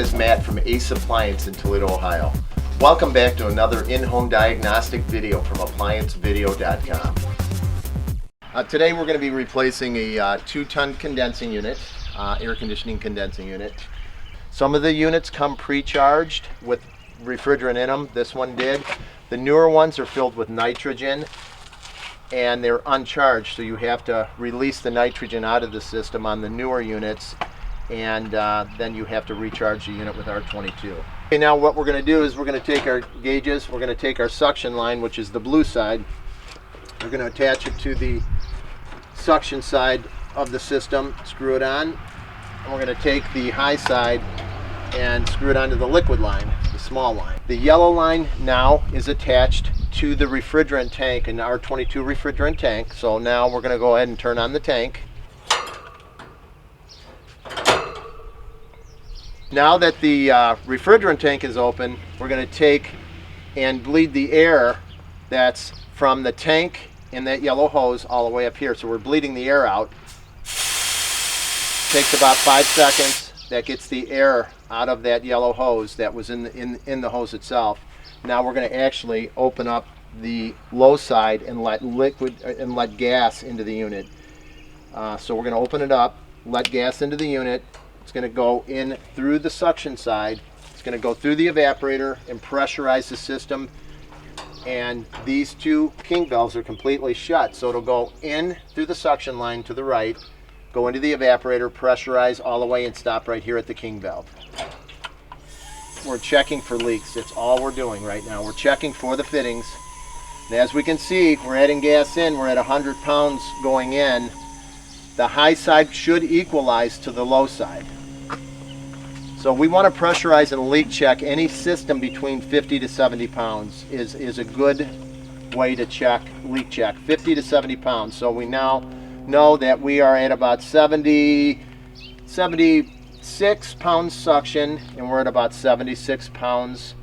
is Matt from Ace Appliance in Toledo, Ohio. Welcome back to another in-home diagnostic video from ApplianceVideo.com. Today we're going to be replacing a 2-ton condensing unit, air conditioning condensing unit. Some of the units come pre-charged with refrigerant in them. This one did. The newer ones are filled with nitrogen and they're uncharged, so you have to release the nitrogen out of the system on the newer units, and then you have to recharge the unit with R22. Okay, now what we're going to do is we're going to take our gauges, we're going to take our suction line, which is the blue side, we're going to attach it to the suction side of the system, screw it on, and we're going to take the high side and screw it onto the liquid line, the small line. The yellow line now is attached to the refrigerant tank, an R22 refrigerant tank. So now we're going to go ahead and turn on the tank. Now that the refrigerant tank is open, we're going to take and bleed the air that's from the tank and that yellow hose all the way up here. So we're bleeding the air out. Takes about 5 seconds. That gets the air out of that yellow hose that was in the hose itself. Now we're going to actually open up the low side and let gas into the unit. So we're going to open it up, let gas into the unit. It's going to go in through the suction side. It's going to go through the evaporator and pressurize the system. And these two king valves are completely shut. So it'll go in through the suction line to the right, go into the evaporator, pressurize all the way, and stop right here at the king valve. We're checking for leaks. That's all we're doing right now. We're checking for the fittings. And as we can see, we're adding gas in. We're at 100 pounds going in. The high side should equalize to the low side. So we want to pressurize and leak check any system between 50 to 70 pounds is a good way to check, leak check, 50 to 70 pounds. So we now know that we are at about 76 pounds suction, and we're at about 76 pounds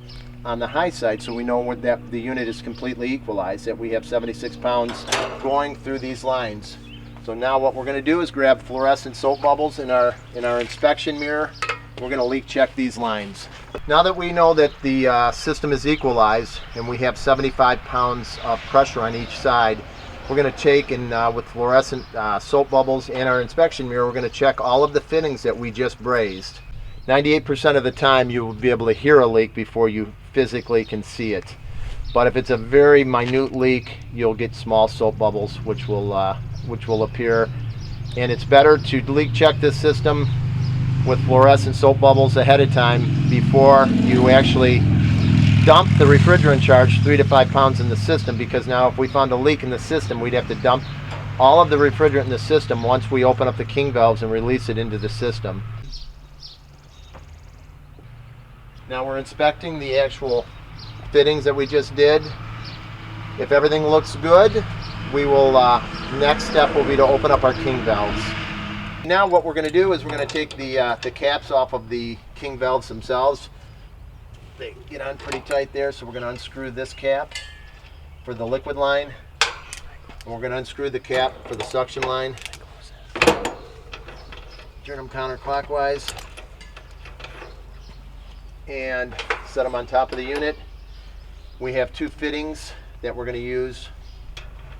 on the high side. So we know that the unit is completely equalized, that we have 76 pounds going through these lines. So now what we're going to do is grab fluorescent soap bubbles in our inspection mirror. We're going to leak check these lines. Now that we know that the system is equalized and we have 75 pounds of pressure on each side, we're going to take and with fluorescent soap bubbles and our inspection mirror, we're going to check all of the fittings that we just brazed. 98% of the time you will be able to hear a leak before you physically can see it. But if it's a very minute leak, you'll get small soap bubbles which will appear. And it's better to leak check this system with fluorescent soap bubbles ahead of time before you actually dump the refrigerant charge 3 to 5 pounds in the system, because now if we found a leak in the system, we'd have to dump all of the refrigerant in the system once we open up the king valves and release it into the system. Now we're inspecting the actual fittings that we just did. If everything looks good, we will next step will be to open up our king valves. Now what we're going to do is we're going to take the caps off of the king valves themselves. They get on pretty tight there, so we're going to unscrew this cap for the liquid line, and we're going to unscrew the cap for the suction line. Turn them counterclockwise and set them on top of the unit. We have two fittings that we're going to use,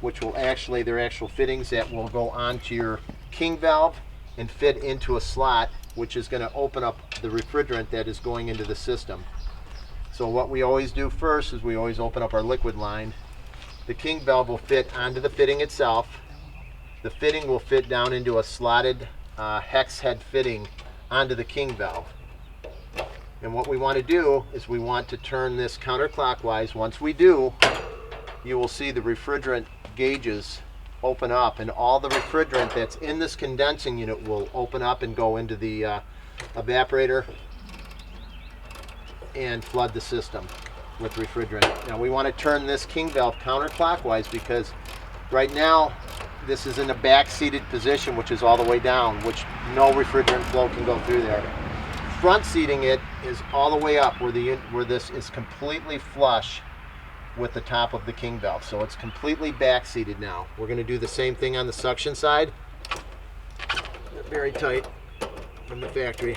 which will actually, they're actual fittings that will go onto your king valve and fit into a slot, which is going to open up the refrigerant that is going into the system. So what we always do first is we always open up our liquid line. The king valve will fit onto the fitting itself. The fitting will fit down into a slotted hex head fitting onto the king valve. And what we want to do is we want to turn this counterclockwise. Once we do, you will see the refrigerant gauges open up, and all the refrigerant that's in this condensing unit will open up and go into the evaporator and flood the system with refrigerant. Now we want to turn this king valve counterclockwise, because right now this is in a back-seated position, which is all the way down, which no refrigerant flow can go through there. Front seating it is all the way up where this is completely flush with the top of the king valve. So it's completely back-seated now. We're going to do the same thing on the suction side. Very tight from the factory.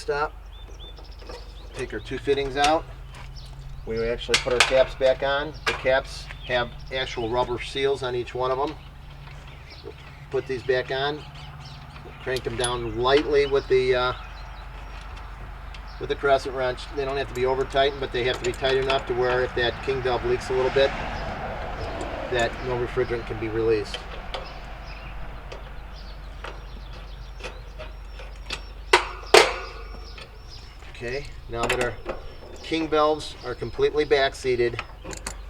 stop. Take our two fittings out. We actually put our caps back on. The caps have actual rubber seals on each one of them. Put these back on. Crank them down lightly with the crescent wrench. They don't have to be over tightened, but they have to be tight enough to where if that king valve leaks a little bit, that no refrigerant can be released. Okay, now that our king valves are completely back seated,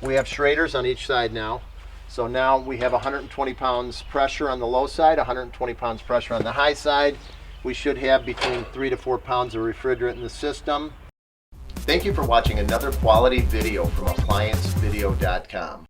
we have Schraders on each side now. So now we have 120 pounds pressure on the low side, 120 pounds pressure on the high side. We should have between 3 to 4 pounds of refrigerant in the system. Thank you for watching another quality video from ApplianceVideo.com.